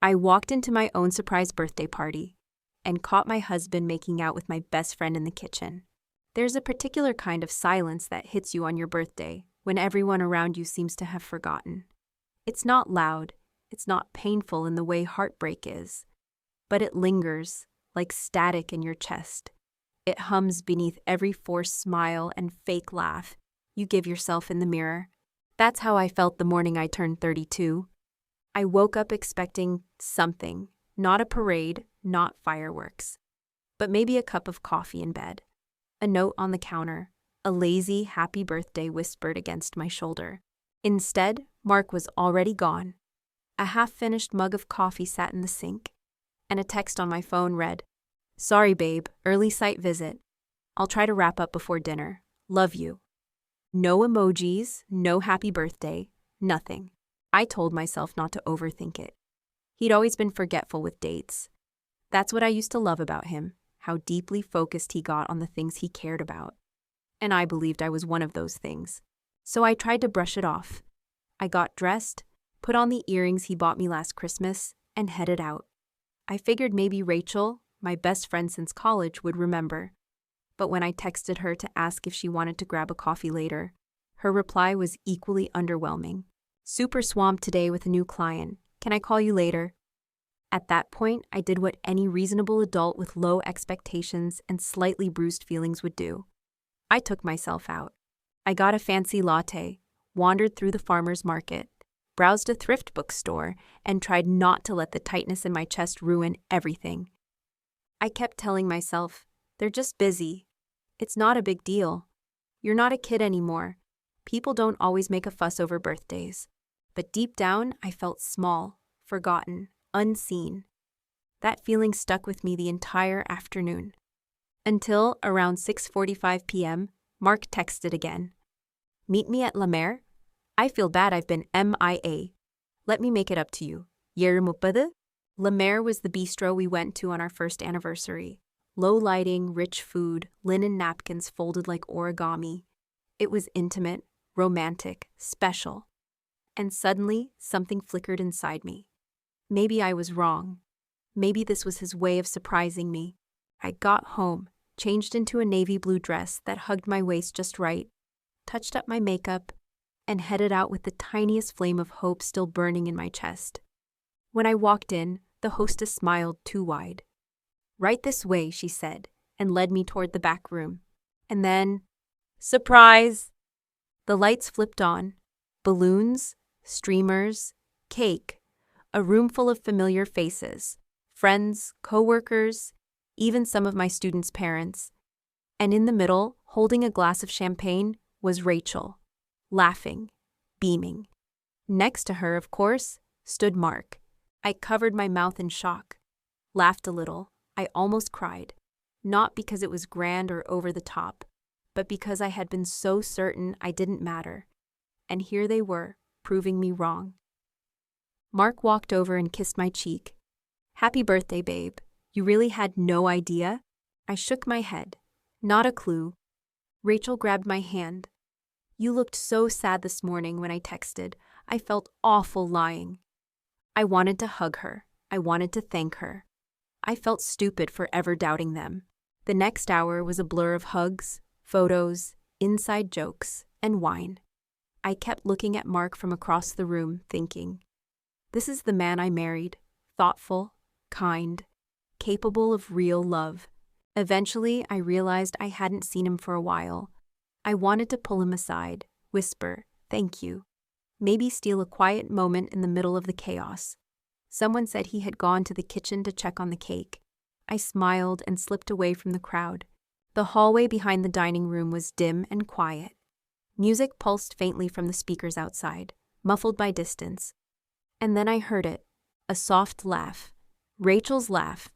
I walked into my own surprise birthday party and caught my husband making out with my best friend in the kitchen. There's a particular kind of silence that hits you on your birthday when everyone around you seems to have forgotten. It's not loud, it's not painful in the way heartbreak is, but it lingers like static in your chest. It hums beneath every forced smile and fake laugh you give yourself in the mirror. That's how I felt the morning I turned 32. I woke up expecting something, not a parade, not fireworks, but maybe a cup of coffee in bed, a note on the counter, a lazy happy birthday whispered against my shoulder. Instead, Mark was already gone. A half-finished mug of coffee sat in the sink, and a text on my phone read, "Sorry, babe, early site visit. I'll try to wrap up before dinner. Love you." No emojis, no happy birthday, nothing. I told myself not to overthink it. He'd always been forgetful with dates. That's what I used to love about him, how deeply focused he got on the things he cared about. And I believed I was one of those things. So I tried to brush it off. I got dressed, put on the earrings he bought me last Christmas, and headed out. I figured maybe Rachel, my best friend since college, would remember. But when I texted her to ask if she wanted to grab a coffee later, her reply was equally underwhelming. "Super swamped today with a new client. Can I call you later?" At that point, I did what any reasonable adult with low expectations and slightly bruised feelings would do. I took myself out. I got a fancy latte, wandered through the farmer's market, browsed a thrift bookstore, and tried not to let the tightness in my chest ruin everything. I kept telling myself, they're just busy. It's not a big deal. You're not a kid anymore. People don't always make a fuss over birthdays. But deep down, I felt small, forgotten, unseen. That feeling stuck with me the entire afternoon. Until around 6:45 p.m., Mark texted again. "Meet me at La Mer? I feel bad I've been MIA. Let me make it up to you. Yer muppade?" La Mer was the bistro we went to on our first anniversary. Low lighting, rich food, linen napkins folded like origami. It was intimate, romantic, special. And suddenly, something flickered inside me. Maybe I was wrong. Maybe this was his way of surprising me. I got home, changed into a navy blue dress that hugged my waist just right, touched up my makeup, and headed out with the tiniest flame of hope still burning in my chest. When I walked in, the hostess smiled too wide. "Right this way," she said, and led me toward the back room. And then, surprise! The lights flipped on. Balloons, streamers, cake, a room full of familiar faces, friends, co-workers, even some of my students' parents. And in the middle, holding a glass of champagne, was Rachel, laughing, beaming. Next to her, of course, stood Mark. I covered my mouth in shock, laughed a little. I almost cried, not because it was grand or over the top, but because I had been so certain I didn't matter. And here they were, proving me wrong. Mark walked over and kissed my cheek. "Happy birthday, babe. You really had no idea?" I shook my head. Not a clue. Rachel grabbed my hand. "You looked so sad this morning when I texted. I felt awful lying." I wanted to hug her. I wanted to thank her. I felt stupid for ever doubting them. The next hour was a blur of hugs, photos, inside jokes, and wine. I kept looking at Mark from across the room, thinking, this is the man I married, thoughtful, kind, capable of real love. Eventually, I realized I hadn't seen him for a while. I wanted to pull him aside, whisper, "Thank you." Maybe steal a quiet moment in the middle of the chaos. Someone said he had gone to the kitchen to check on the cake. I smiled and slipped away from the crowd. The hallway behind the dining room was dim and quiet. Music pulsed faintly from the speakers outside, muffled by distance. And then I heard it, a soft laugh. Rachel's laugh.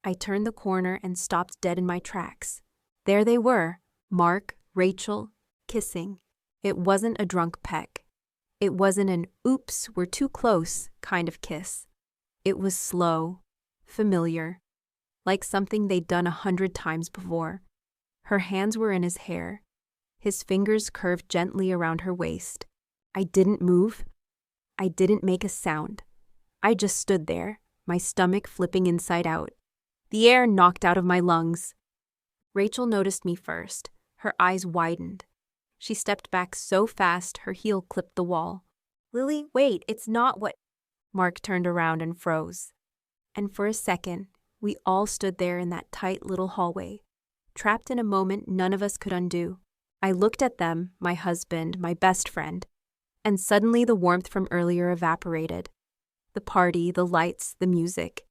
I turned the corner and stopped dead in my tracks. There they were, Mark, Rachel, kissing. It wasn't a drunk peck. It wasn't an "oops, we're too close" kind of kiss. It was slow, familiar, like something they'd done 100 times before. Her hands were in his hair. His fingers curved gently around her waist. I didn't move. I didn't make a sound. I just stood there, my stomach flipping inside out, the air knocked out of my lungs. Rachel noticed me first. Her eyes widened. She stepped back so fast her heel clipped the wall. "Lily, wait, it's not what—" Mark turned around and froze. And for a second, we all stood there in that tight little hallway, trapped in a moment none of us could undo. I looked at them, my husband, my best friend, and suddenly the warmth from earlier evaporated. The party, the lights, the music.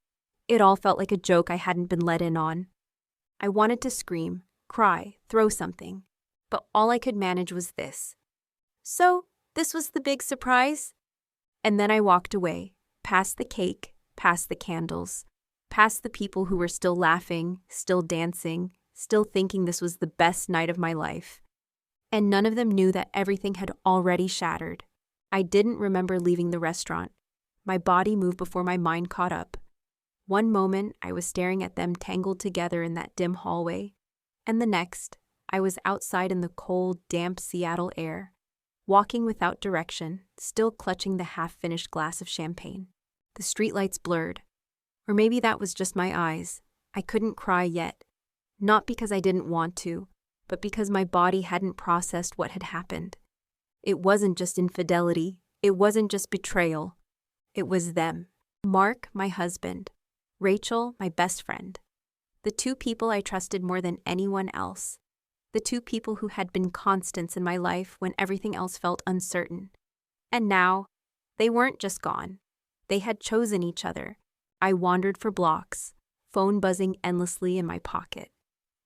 It all felt like a joke I hadn't been let in on. I wanted to scream, cry, throw something, but all I could manage was this. "So, this was the big surprise?" And then I walked away, past the cake, past the candles, past the people who were still laughing, still dancing, still thinking this was the best night of my life. And none of them knew that everything had already shattered. I didn't remember leaving the restaurant. My body moved before my mind caught up. One moment, I was staring at them tangled together in that dim hallway, and the next, I was outside in the cold, damp Seattle air, walking without direction, still clutching the half-finished glass of champagne. The streetlights blurred. Or maybe that was just my eyes. I couldn't cry yet. Not because I didn't want to, but because my body hadn't processed what had happened. It wasn't just infidelity. It wasn't just betrayal. It was them. Mark, my husband. Rachel, my best friend. The two people I trusted more than anyone else. The two people who had been constants in my life when everything else felt uncertain. And now, they weren't just gone. They had chosen each other. I wandered for blocks, phone buzzing endlessly in my pocket.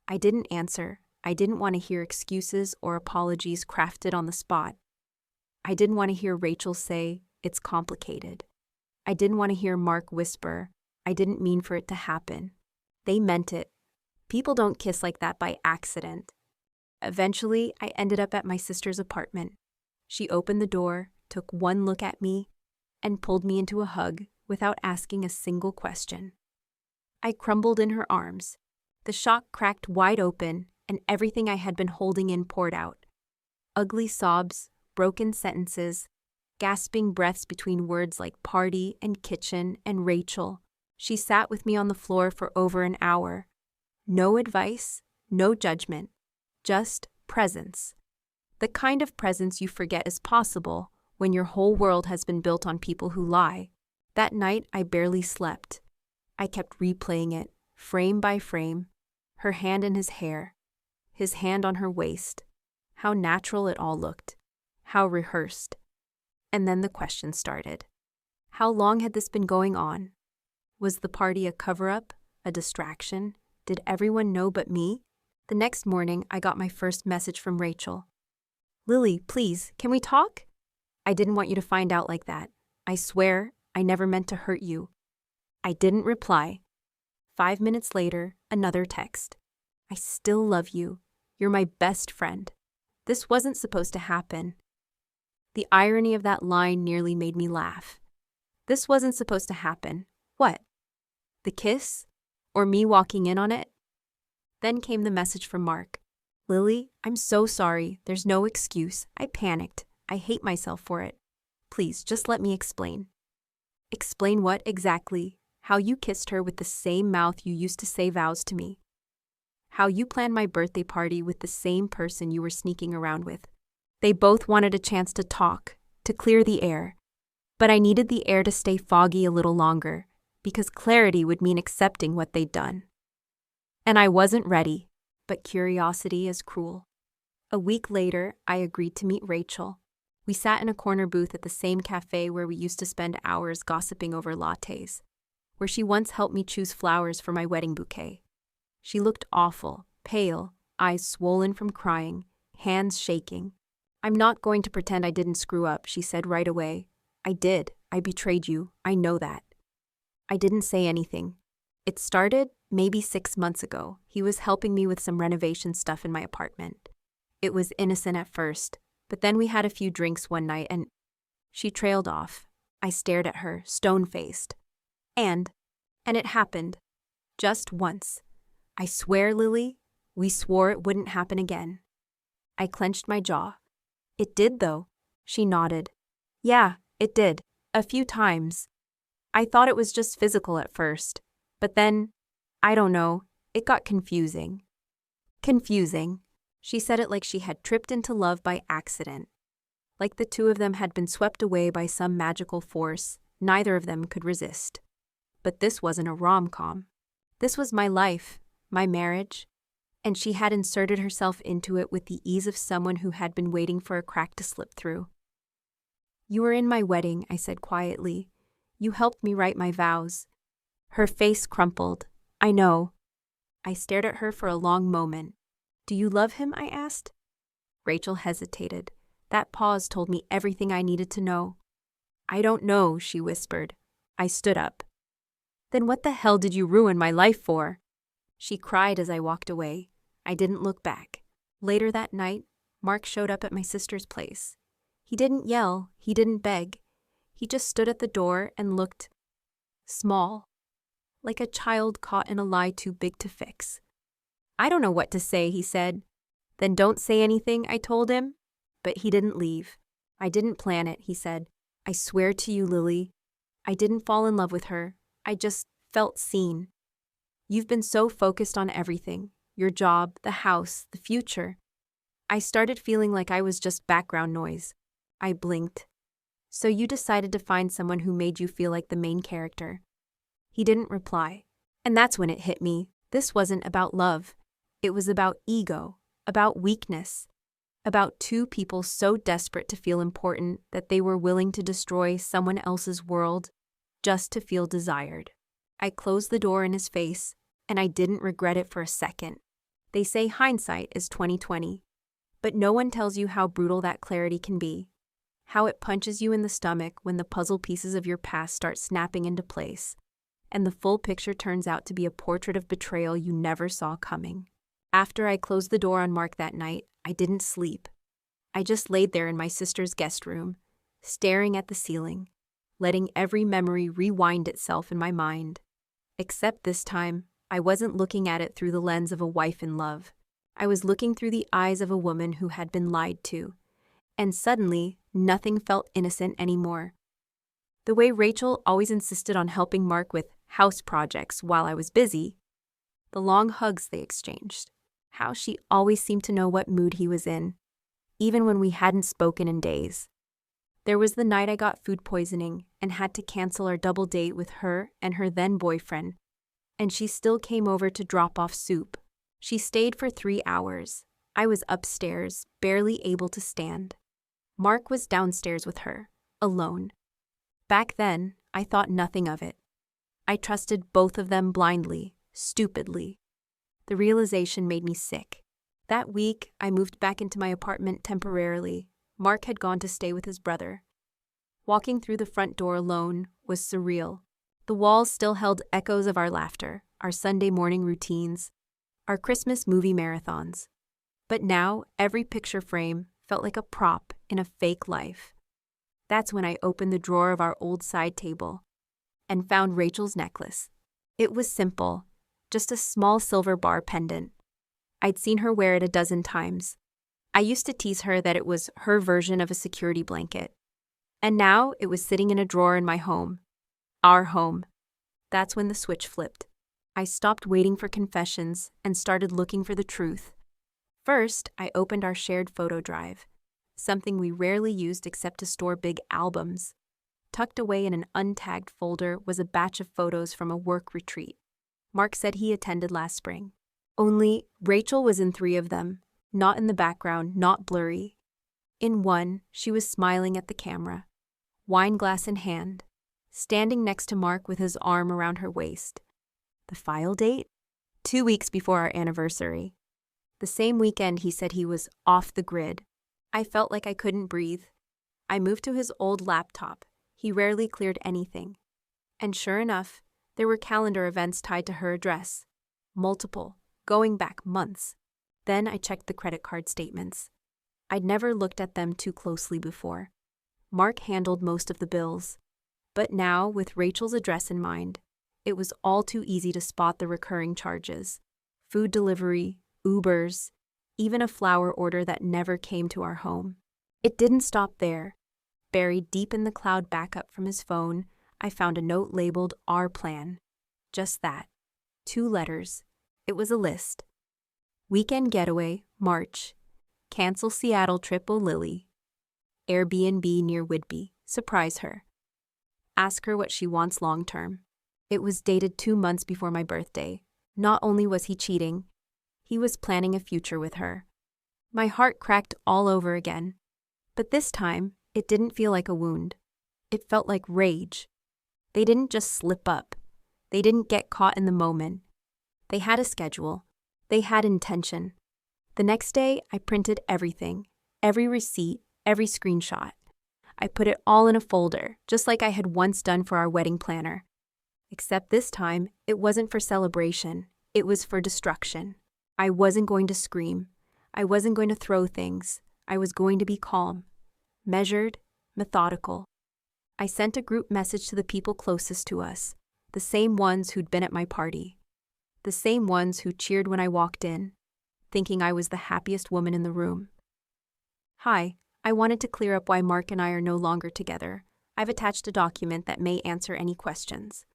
I didn't answer. I didn't want to hear excuses or apologies crafted on the spot. I didn't want to hear Rachel say, "It's complicated." I didn't want to hear Mark whisper, "I didn't mean for it to happen." They meant it. People don't kiss like that by accident. Eventually, I ended up at my sister's apartment. She opened the door, took one look at me, and pulled me into a hug without asking a single question. I crumbled in her arms. The shock cracked wide open, and everything I had been holding in poured out. Ugly sobs, broken sentences, gasping breaths between words like party and kitchen and Rachel. She sat with me on the floor for over an hour. No advice, no judgment, just presence. The kind of presence you forget is possible when your whole world has been built on people who lie. That night, I barely slept. I kept replaying it, frame by frame, her hand in his hair, his hand on her waist. How natural it all looked, how rehearsed. And then the question started. How long had this been going on? Was the party a cover-up, a distraction? Did everyone know but me? The next morning, I got my first message from Rachel. "Lily, please, can we talk? I didn't want you to find out like that. I swear, I never meant to hurt you." I didn't reply. 5 minutes later, another text. "I still love you. You're my best friend." This wasn't supposed to happen. The irony of that line nearly made me laugh. This wasn't supposed to happen. What? The kiss? Or me walking in on it? Then came the message from Mark. "Lily, I'm so sorry. There's no excuse. I panicked. I hate myself for it. Please, just let me explain." "Explain what exactly? How you kissed her with the same mouth you used to say vows to me. How you planned my birthday party with the same person you were sneaking around with. They both wanted a chance to talk, to clear the air. But I needed the air to stay foggy a little longer, because clarity would mean accepting what they'd done. And I wasn't ready, but curiosity is cruel." A week later, I agreed to meet Rachel. We sat in a corner booth at the same cafe where we used to spend hours gossiping over lattes, where she once helped me choose flowers for my wedding bouquet. She looked awful, pale, eyes swollen from crying, hands shaking. "I'm not going to pretend I didn't screw up," she said right away. "I did. I betrayed you. I know that." I didn't say anything. It started maybe 6 months ago. He was helping me with some renovation stuff in my apartment. It was innocent at first, but then we had a few drinks one night and she trailed off. I stared at her, stone-faced. And it happened. Just once. I swear, Lily, we swore it wouldn't happen again. I clenched my jaw. "It did, though." She nodded. "Yeah, it did. A few times." I thought it was just physical at first, but then, I don't know, it got confusing. Confusing. She said it like she had tripped into love by accident. Like the two of them had been swept away by some magical force neither of them could resist. But this wasn't a rom-com. This was my life, my marriage, and she had inserted herself into it with the ease of someone who had been waiting for a crack to slip through. "You were in my wedding," I said quietly. "You helped me write my vows." Her face crumpled. "I know." I stared at her for a long moment. "Do you love him?" I asked. Rachel hesitated. That pause told me everything I needed to know. "I don't know," she whispered. I stood up. "Then what the hell did you ruin my life for?" She cried as I walked away. I didn't look back. Later that night, Mark showed up at my sister's place. He didn't yell, he didn't beg. He just stood at the door and looked small, like a child caught in a lie too big to fix. "I don't know what to say," he said. "Then don't say anything," I told him. But he didn't leave. "I didn't plan it," he said. "I swear to you, Lily, I didn't fall in love with her. I just felt seen. You've been so focused on everything, your job, the house, the future. I started feeling like I was just background noise." I blinked. "So you decided to find someone who made you feel like the main character." He didn't reply. And that's when it hit me. This wasn't about love. It was about ego, about weakness, about two people so desperate to feel important that they were willing to destroy someone else's world just to feel desired. I closed the door in his face, and I didn't regret it for a second. They say hindsight is 20/20, but no one tells you how brutal that clarity can be, how it punches you in the stomach when the puzzle pieces of your past start snapping into place, and the full picture turns out to be a portrait of betrayal you never saw coming. After I closed the door on Mark that night, I didn't sleep. I just laid there in my sister's guest room, staring at the ceiling, letting every memory rewind itself in my mind. Except this time, I wasn't looking at it through the lens of a wife in love. I was looking through the eyes of a woman who had been lied to. And suddenly, nothing felt innocent anymore. The way Rachel always insisted on helping Mark with house projects while I was busy, the long hugs they exchanged, how she always seemed to know what mood he was in, even when we hadn't spoken in days. There was the night I got food poisoning and had to cancel our double date with her and her then-boyfriend, and she still came over to drop off soup. She stayed for 3 hours. I was upstairs, barely able to stand. Mark was downstairs with her, alone. Back then, I thought nothing of it. I trusted both of them blindly, stupidly. The realization made me sick. That week, I moved back into my apartment temporarily. Mark had gone to stay with his brother. Walking through the front door alone was surreal. The walls still held echoes of our laughter, our Sunday morning routines, our Christmas movie marathons. But now, every picture frame felt like a prop in a fake life. That's when I opened the drawer of our old side table and found Rachel's necklace. It was simple, just a small silver bar pendant. I'd seen her wear it a dozen times. I used to tease her that it was her version of a security blanket. And now it was sitting in a drawer in my home. Our home. That's when the switch flipped. I stopped waiting for confessions and started looking for the truth. First, I opened our shared photo drive, something we rarely used except to store big albums. Tucked away in an untagged folder was a batch of photos from a work retreat Mark said he attended last spring. Only Rachel was in 3 of them, not in the background, not blurry. In one, she was smiling at the camera, wine glass in hand, standing next to Mark with his arm around her waist. The file date? 2 weeks before our anniversary. The same weekend he said he was off the grid. I felt like I couldn't breathe. I moved to his old laptop. He rarely cleared anything. And sure enough, there were calendar events tied to her address. Multiple, going back months. Then I checked the credit card statements. I'd never looked at them too closely before. Mark handled most of the bills. But now, with Rachel's address in mind, it was all too easy to spot the recurring charges. Food delivery, Ubers, even a flower order that never came to our home. It didn't stop there. Buried deep in the cloud backup from his phone, I found a note labeled Our Plan. Just that. 2 letters. It was a list. Weekend getaway, March. Cancel Seattle trip Lily. Airbnb near Whidbey. Surprise her. Ask her what she wants long term. It was dated 2 months before my birthday. Not only was he cheating, he was planning a future with her. My heart cracked all over again. But this time, it didn't feel like a wound. It felt like rage. They didn't just slip up. They didn't get caught in the moment. They had a schedule. They had intention. The next day, I printed everything, every receipt, every screenshot. I put it all in a folder, just like I had once done for our wedding planner. Except this time, it wasn't for celebration. It was for destruction. I wasn't going to scream. I wasn't going to throw things. I was going to be calm, measured, methodical. I sent a group message to the people closest to us, the same ones who'd been at my party, the same ones who cheered when I walked in, thinking I was the happiest woman in the room. Hi, I wanted to clear up why Mark and I are no longer together. I've attached a document that may answer any questions.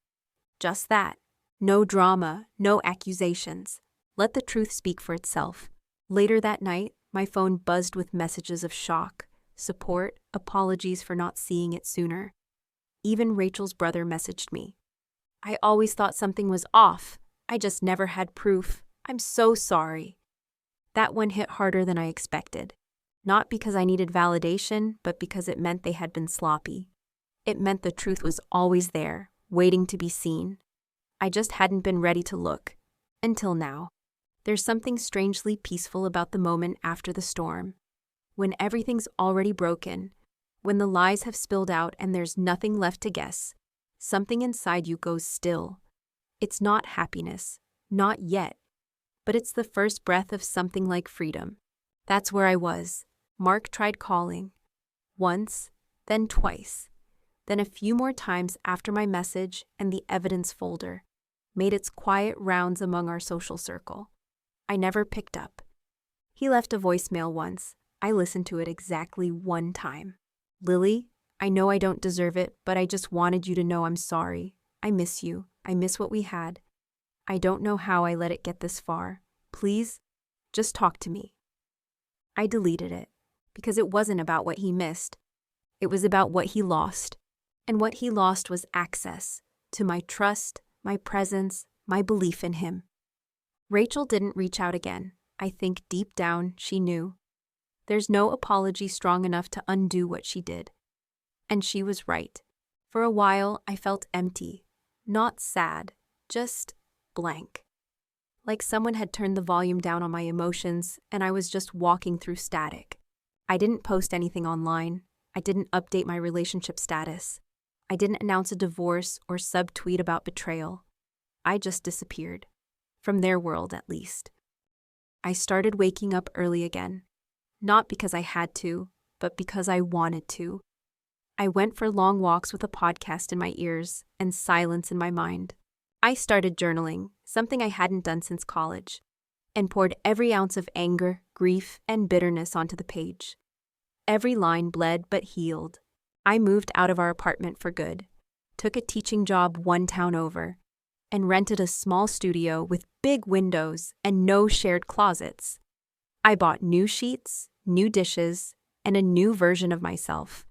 Just that. No drama, no accusations. Let the truth speak for itself. Later that night, my phone buzzed with messages of shock, support, apologies for not seeing it sooner. Even Rachel's brother messaged me. I always thought something was off. I just never had proof. I'm so sorry. That one hit harder than I expected. Not because I needed validation, but because it meant they had been sloppy. It meant the truth was always there, waiting to be seen. I just hadn't been ready to look. Until now. There's something strangely peaceful about the moment after the storm. When everything's already broken, when the lies have spilled out and there's nothing left to guess, something inside you goes still. It's not happiness, not yet, but it's the first breath of something like freedom. That's where I was. Mark tried calling. Once, then twice, then a few more times after my message and the evidence folder made its quiet rounds among our social circle. I never picked up. He left a voicemail once. I listened to it exactly 1 time. Lily, I know I don't deserve it, but I just wanted you to know I'm sorry. I miss you. I miss what we had. I don't know how I let it get this far. Please, just talk to me. I deleted it because it wasn't about what he missed. It was about what he lost. And what he lost was access to my trust, my presence, my belief in him. Rachel didn't reach out again. I think deep down she knew. There's no apology strong enough to undo what she did. And she was right. For a while, I felt empty. Not sad, just blank. Like someone had turned the volume down on my emotions and I was just walking through static. I didn't post anything online. I didn't update my relationship status. I didn't announce a divorce or subtweet about betrayal. I just disappeared. From their world, at least. I started waking up early again. Not because I had to, but because I wanted to. I went for long walks with a podcast in my ears and silence in my mind. I started journaling, something I hadn't done since college, and poured every ounce of anger, grief, and bitterness onto the page. Every line bled but healed. I moved out of our apartment for good, took a teaching job 1 town over, and rented a small studio with big windows and no shared closets. I bought new sheets, new dishes, and a new version of myself.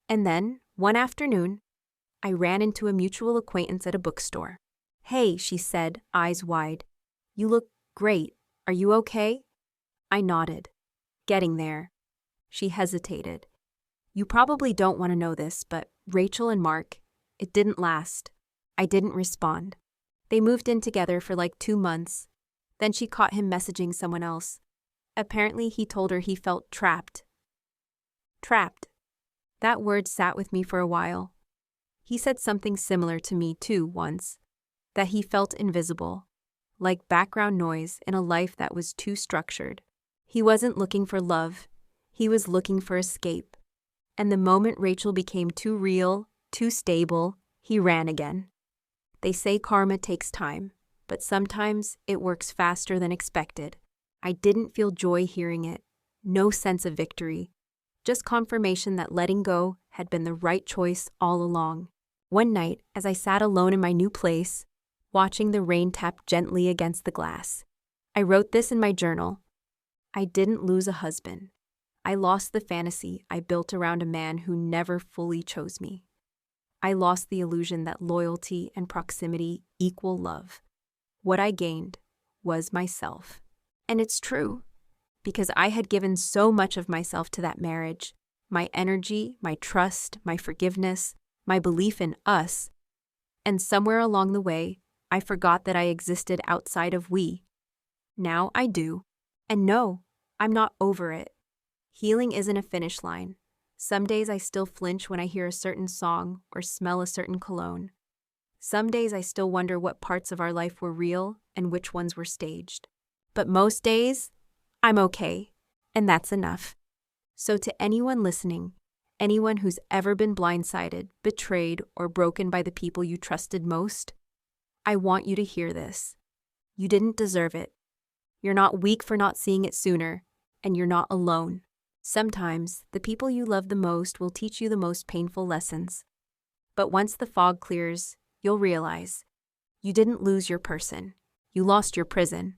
And then, one afternoon, I ran into a mutual acquaintance at a bookstore. "Hey," she said, eyes wide. "You look great. Are you okay?" I nodded. "Getting there." She hesitated. "You probably don't want to know this, but Rachel and Mark, it didn't last." I didn't respond. They moved in together for like 2 months. Then she caught him messaging someone else. Apparently, he told her he felt trapped. Trapped. That word sat with me for a while. He said something similar to me too once, that he felt invisible, like background noise in a life that was too structured. He wasn't looking for love. He was looking for escape. And the moment Rachel became too real, too stable, he ran again. They say karma takes time, but sometimes it works faster than expected. I didn't feel joy hearing it, no sense of victory, just confirmation that letting go had been the right choice all along. One night, as I sat alone in my new place, watching the rain tap gently against the glass, I wrote this in my journal. I didn't lose a husband. I lost the fantasy I built around a man who never fully chose me. I lost the illusion that loyalty and proximity equal love. What I gained was myself. And it's true, because I had given so much of myself to that marriage, my energy, my trust, my forgiveness, my belief in us, and somewhere along the way, I forgot that I existed outside of we. Now I do. And no, I'm not over it. Healing isn't a finish line. Some days I still flinch when I hear a certain song or smell a certain cologne. Some days I still wonder what parts of our life were real and which ones were staged. But most days, I'm okay, and that's enough. So to anyone listening, anyone who's ever been blindsided, betrayed, or broken by the people you trusted most, I want you to hear this. You didn't deserve it. You're not weak for not seeing it sooner, and you're not alone. Sometimes, the people you love the most will teach you the most painful lessons. But once the fog clears, you'll realize you didn't lose your person. You lost your prison.